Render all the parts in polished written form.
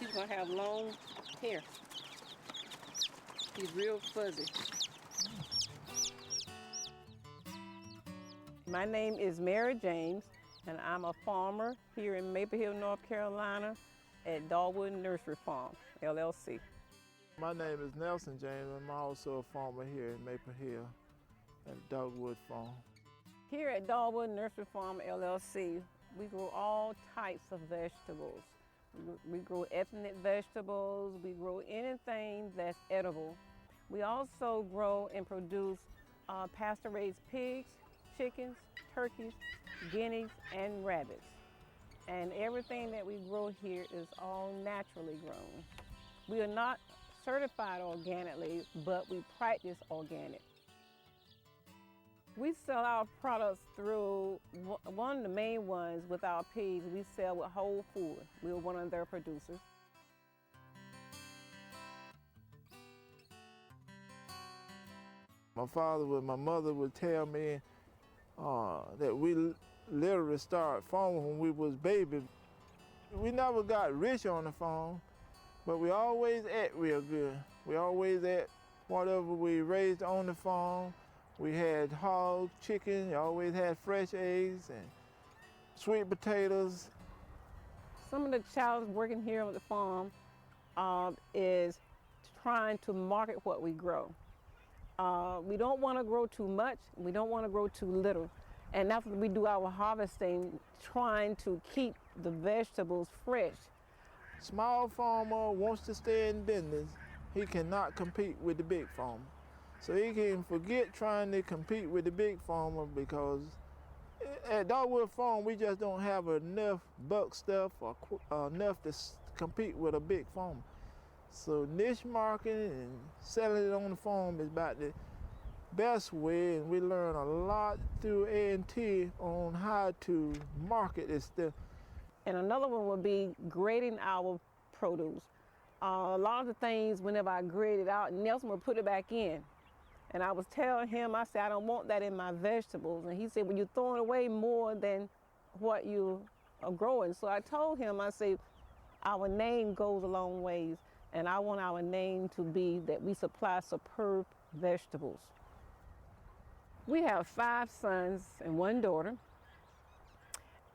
He's gonna have long hair. He's real fuzzy. My name is Mary James, and I'm a farmer here in Maple Hill, North Carolina at Dogwood Nursery Farm, LLC. My name is Nelson James. I'm also a farmer here in Maple Hill at Dogwood Farm. Here at Dogwood Nursery Farm, LLC, we grow all types of vegetables. We grow ethnic vegetables, we grow anything that's edible. We also grow and produce pasture-raised pigs, chickens, turkeys, guineas, and rabbits. And everything that we grow here is all naturally grown. We are not certified organically, but we practice organic. We sell our products through one of the main ones with our pigs. We sell with Whole Foods. We're one of their producers. My mother would tell me that we literally started farming when we was babies. We never got rich on the farm, but we always ate real good. We always ate whatever we raised on the farm. We had hogs, chicken, you always had fresh eggs and sweet potatoes. Some of the challenges working here on the farm is trying to market what we grow. We don't want to grow too much, we don't want to grow too little. And after we do our harvesting, trying to keep the vegetables fresh. Small farmer wants to stay in business, he cannot compete with the big farmer. So he can forget trying to compete with the big farmer because at Dogwood Farm we just don't have enough bulk stuff or enough to compete with a big farmer. So niche marketing and selling it on the farm is about the best way, and we learn a lot through A&T on how to market this stuff. And another one would be grading our produce. A lot of the things, whenever I grade it out, Nelson would put it back in. And I was telling him, I said, I don't want that in my vegetables. And he said, well, you're throwing away more than what you are growing. So I told him, I said, our name goes a long ways. And I want our name to be that we supply superb vegetables. We have 5 sons and 1 daughter.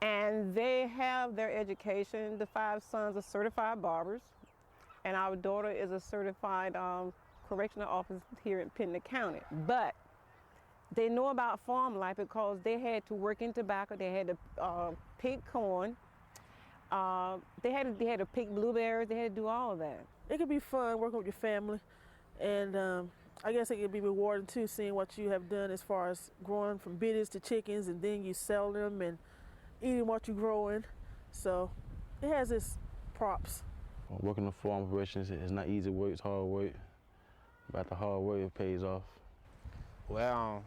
And they have their education. The 5 sons are certified barbers. And our daughter is a certified correctional officer here in Pinckney County. But they know about farm life because they had to work in tobacco. They had to pick corn. They had to pick blueberries. They had to do all of that. It could be fun working with your family, and I guess it could be rewarding too, seeing what you have done as far as growing from bitties to chickens, and then you sell them and eating what you're growing. So it has its props. Working on farm operations is not easy work, it's hard work. But the hard work, it pays off. Well,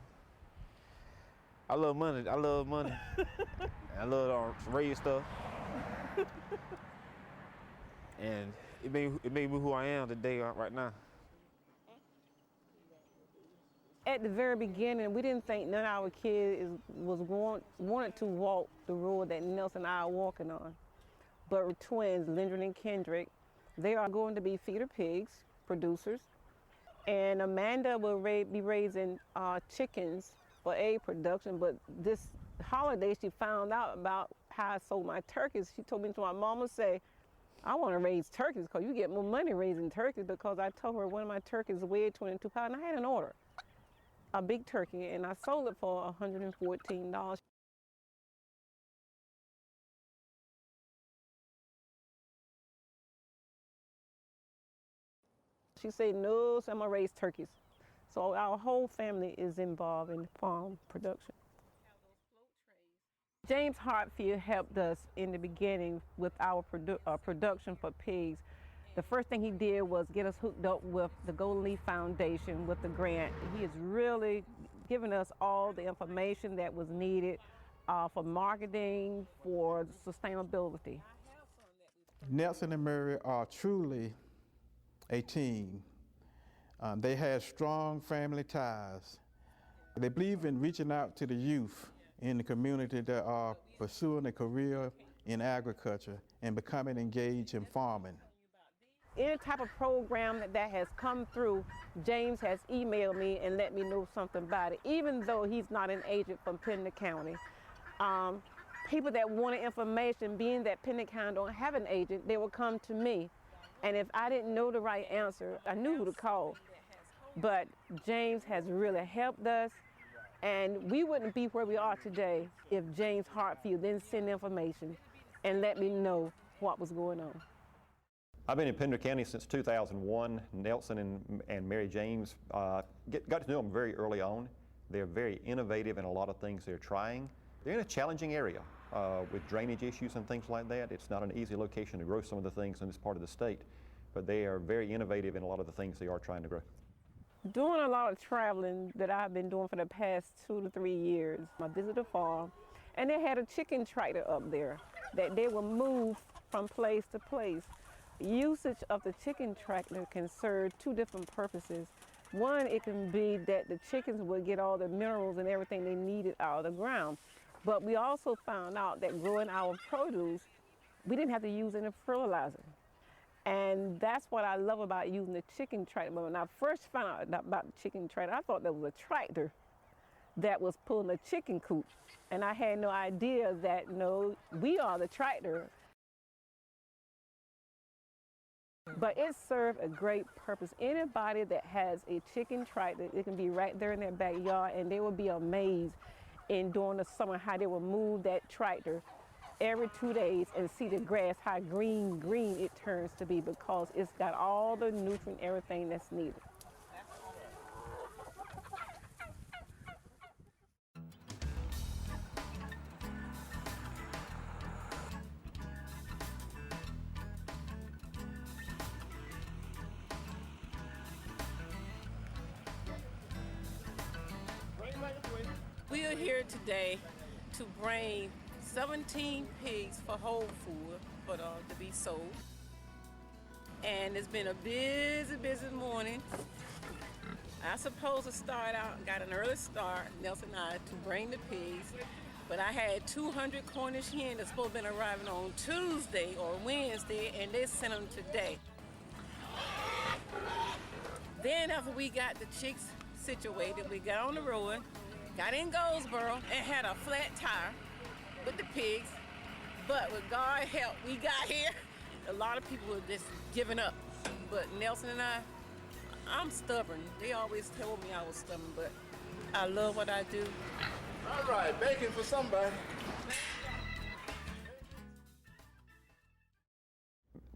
I love money. I love to raise stuff. And it made me who I am today, right now. At the very beginning, we didn't think none of our kids wanted to walk the road that Nelson and I are walking on. But twins, Lendrick and Kendrick, they are going to be feeder pigs, producers. And Amanda will be raising chickens for egg production, but this holiday she found out about how I sold my turkeys. She told me to my mama, say, I want to raise turkeys because you get more money raising turkeys, because I told her one of my turkeys weighed 22 pounds. And I had an order, a big turkey, and I sold it for $114. She said, no, so I'm gonna raise turkeys. So our whole family is involved in farm production. James Hartfield helped us in the beginning with our production for pigs. The first thing he did was get us hooked up with the Golden Leaf Foundation with the grant. He has really given us all the information that was needed for marketing, for sustainability. Nelson and Mary are truly a team. They have strong family ties. They believe in reaching out to the youth in the community that are pursuing a career in agriculture and becoming engaged in farming. any type of program that has come through, James has emailed me and let me know something about it, even though he's not an agent from Pender County. People that wanted information, being that Pender County don't have an agent, they would come to me. And if I didn't know the right answer, I knew who to call. But James has really helped us, and we wouldn't be where we are today if James Hartfield didn't send information and let me know what was going on. I've been in Pender County since 2001. Nelson and Mary James, got to know them very early on. They're very innovative in a lot of things they're trying. They're in a challenging area with drainage issues and things like that. It's not an easy location to grow some of the things in this part of the state, but they are very innovative in a lot of the things they are trying to grow. Doing a lot of traveling that I've been doing for the past 2 to 3 years, I visited a farm, and they had a chicken tractor up there that they would move from place to place. Usage of the chicken tractor can serve 2 different purposes. One, it can be that the chickens would get all the minerals and everything they needed out of the ground. But we also found out that growing our produce, we didn't have to use any fertilizer. And that's what I love about using the chicken tractor. But when I first found out about the chicken tractor, I thought there was a tractor that was pulling a chicken coop. And I had no idea that, no, we are the tractor. But it served a great purpose. Anybody that has a chicken tractor, it can be right there in their backyard, and they will be amazed in during the summer how they will move that tractor every 2 days and see the grass, how green it turns to be, because it's got all the nutrient, everything that's needed. We are here today to bring 17 pigs for whole food to be sold. And it's been a busy morning. I supposed to start out, got an early start, Nelson and I, to bring the pigs. But I had 200 Cornish hens that's supposed to be arriving on Tuesday or Wednesday, and they sent them today. Then after we got the chicks situated, we got on the road, got in Goldsboro, and had a flat tire with the pigs. But with God's help, we got here. A lot of people were just giving up. But Nelson and I'm stubborn. They always told me I was stubborn, but I love what I do. All right, bacon for somebody.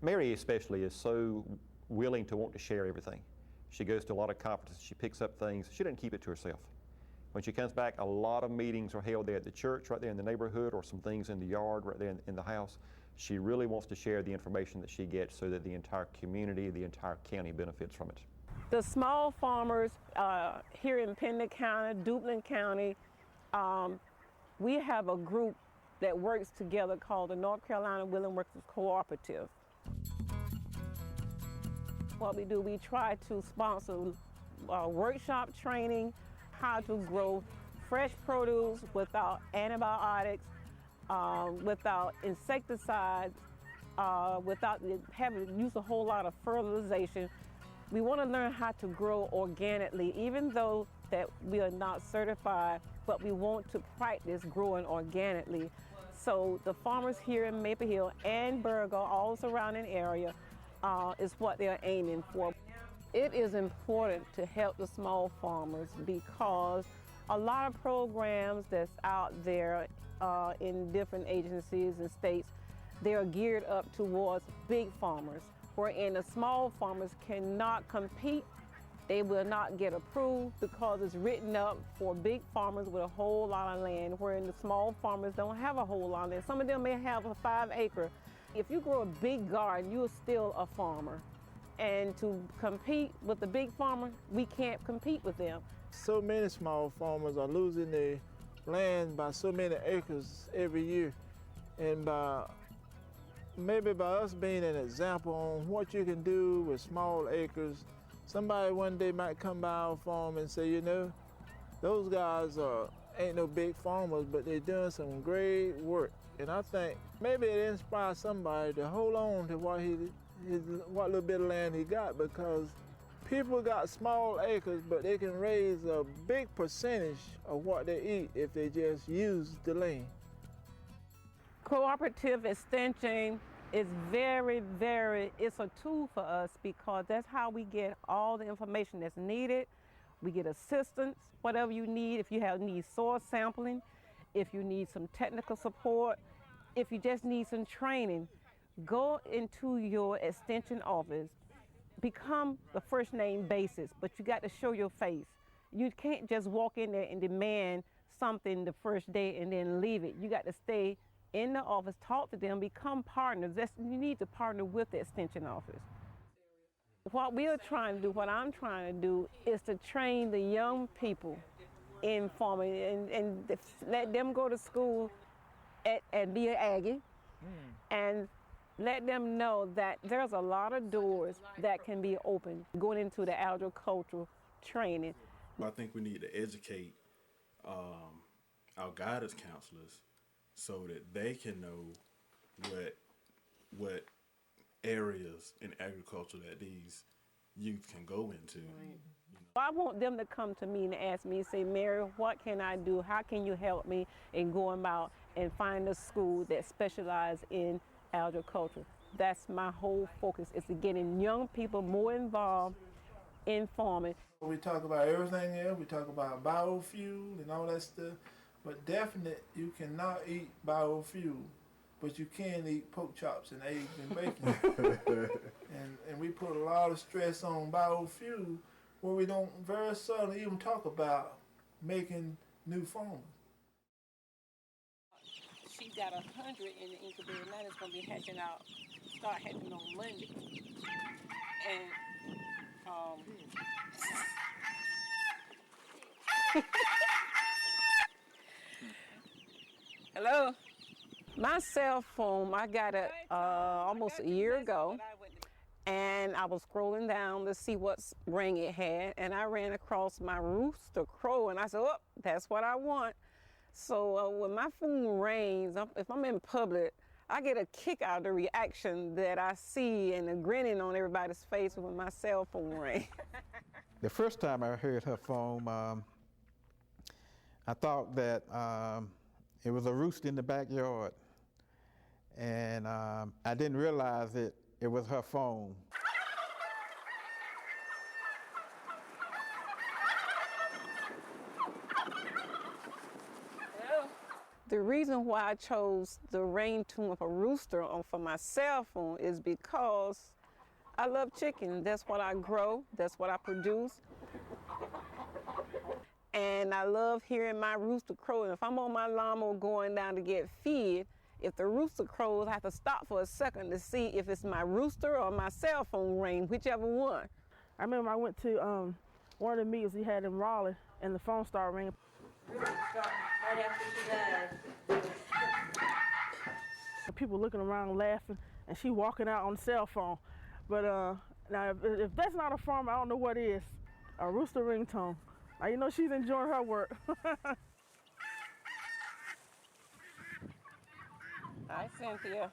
Mary especially is so willing to want to share everything. She goes to a lot of conferences, she picks up things, she doesn't keep it to herself. When she comes back, a lot of meetings are held there at the church, right there in the neighborhood, or some things in the yard, right there in the house. She really wants to share the information that she gets so that the entire community, the entire county benefits from it. The small farmers here in Pender County, Duplin County, we have a group that works together called the North Carolina Willing Workers Cooperative. What we do, we try to sponsor workshop training, how to grow fresh produce without antibiotics, without insecticides, without having to use a whole lot of fertilization. We want to learn how to grow organically, even though that we are not certified, but we want to practice growing organically. So the farmers here in Maple Hill and Burgo, all surrounding area, is what they're aiming for. It is important to help the small farmers because a lot of programs that's out there in different agencies and states, they are geared up towards big farmers, wherein the small farmers cannot compete. They will not get approved because it's written up for big farmers with a whole lot of land, wherein the small farmers don't have a whole lot of land. Some of them may have a 5-acre. If you grow a big garden, you're still a farmer. And to compete with the big farmer, we can't compete with them. So many small farmers are losing their land by so many acres every year. And maybe by us being an example on what you can do with small acres, somebody one day might come by our farm and say, you know, those guys ain't no big farmers, but they're doing some great work. And I think maybe it inspires somebody to hold on to what what little bit of land he got, because people got small acres, but they can raise a big percentage of what they eat if they just use the land. Cooperative extension is it's a tool for us because that's how we get all the information that's needed. We get assistance, whatever you need, if you need soil sampling, if you need some technical support, if you just need some training, go into your extension office, become the first name basis, but you got to show your face. You can't just walk in there and demand something the first day and then leave it. You got to stay in the office, talk to them, become partners. You need to partner with the extension office. What we are trying to do, what I'm trying to do, is to train the young people in farming and let them go to school and be an Aggie, and let them know that there's a lot of doors that can be opened going into the agricultural training. I think we need to educate our guidance counselors so that they can know what areas in agriculture that these youth can go into. Right. I want them to come to me and ask me, say, Mary, what can I do? How can you help me in going about and find a school that specializes in agriculture? That's my whole focus, is to getting young people more involved in farming. We talk about everything else. We talk about biofuel and all that stuff, but definitely you cannot eat biofuel, but you can eat pork chops and eggs and bacon. and we put a lot of stress on biofuel, where we don't very seldom even talk about making new farms. She got 100 in the incubator. Now it's going to be hatching out, start hatching on Monday. And, Hello? My cell phone, I got it almost a year ago, and I was scrolling down to see what ring it had, and I ran across my rooster crow, and I said, oh, that's what I want. So when my phone rings, if I'm in public, I get a kick out of the reaction that I see and the grinning on everybody's face when my cell phone rings. The first time I heard her phone, I thought that it was a rooster in the backyard, and I didn't realize it was her phone. The reason why I chose the ringtone of a rooster for my cell phone is because I love chicken. That's what I grow, that's what I produce. And I love hearing my rooster crow. And if I'm on my lawnmower going down to get feed, if the rooster crows, I have to stop for a second to see if it's my rooster or my cell phone ring, whichever one. I remember I went to one of the meetings he had in Raleigh, and the phone started ringing. Right after she died. People looking around laughing, and she walking out on the cell phone. But now, if that's not a farm, I don't know what is. A rooster ringtone. Now, you know she's enjoying her work. Hi, Cynthia.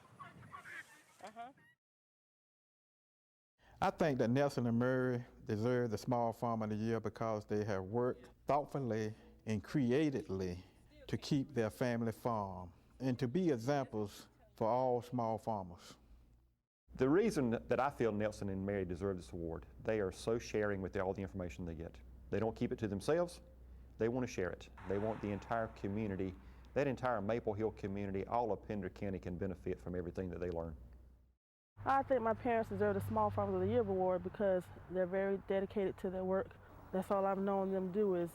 I think that Nelson and Murray deserve the Small Farmer of the Year because they have worked thoughtfully and creatively to keep their family farm and to be examples for all small farmers. The reason that I feel Nelson and Mary deserve this award, they are so sharing with all the information they get. They don't keep it to themselves, they want to share it. They want the entire community, that entire Maple Hill community, all of Pender County can benefit from everything that they learn. I think my parents deserve the Small Farmers of the Year award because they're very dedicated to their work. That's all I've known them do is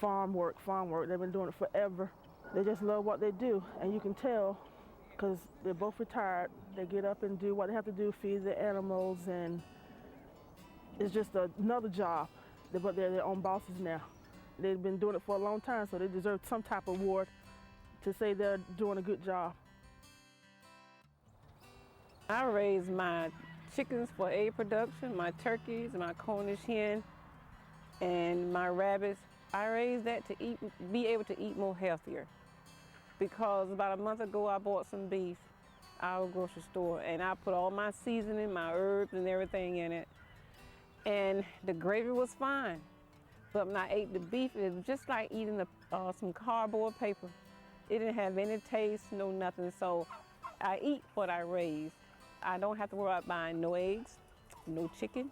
farm work. They've been doing it forever. They just love what they do, and you can tell because they're both retired. They get up and do what they have to do, feed the animals, and it's just another job, but they're their own bosses now. They've been doing it for a long time, so they deserve some type of award to say they're doing a good job. I raise my chickens for egg production, my turkeys, my Cornish hen, and my rabbits. I raise that to be able to eat more healthier. Because about a month ago I bought some beef. our grocery store, and I put all my seasoning, my herbs and everything in it. And the gravy was fine. But when I ate the beef, it was just like eating some cardboard paper. It didn't have any taste, no nothing. So I eat what I raise. I don't have to worry about buying no eggs, no chicken,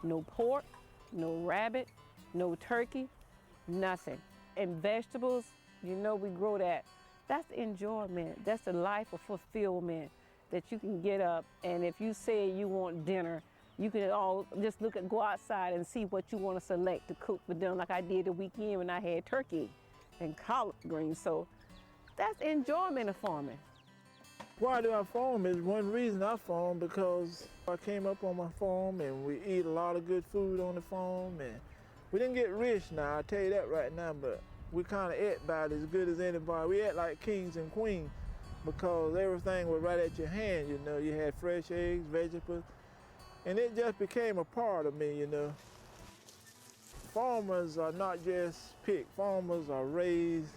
no pork, no rabbit, no turkey, nothing. And vegetables, you know we grow that. That's the enjoyment. That's the life of fulfillment, that you can get up and if you say you want dinner, you can all just go outside and see what you want to select to cook for dinner, like I did the weekend when I had turkey and collard greens. So that's enjoyment of farming. Why do I farm is one reason I farm, because I came up on my farm and we eat a lot of good food on the farm, and we didn't get rich now, I'll tell you that right now, but we kind of ate about as good as anybody. We ate like kings and queens because everything was right at your hand, you know. You had fresh eggs, vegetables, and it just became a part of me, you know. Farmers are not just picked, farmers are raised.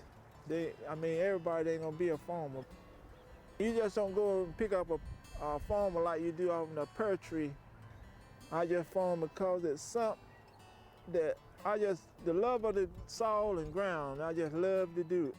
Everybody ain't gonna be a farmer. You just don't go and pick up a farmer like you do off a pear tree. I just farm because it's something that the love of the soil and ground, I just love to do it.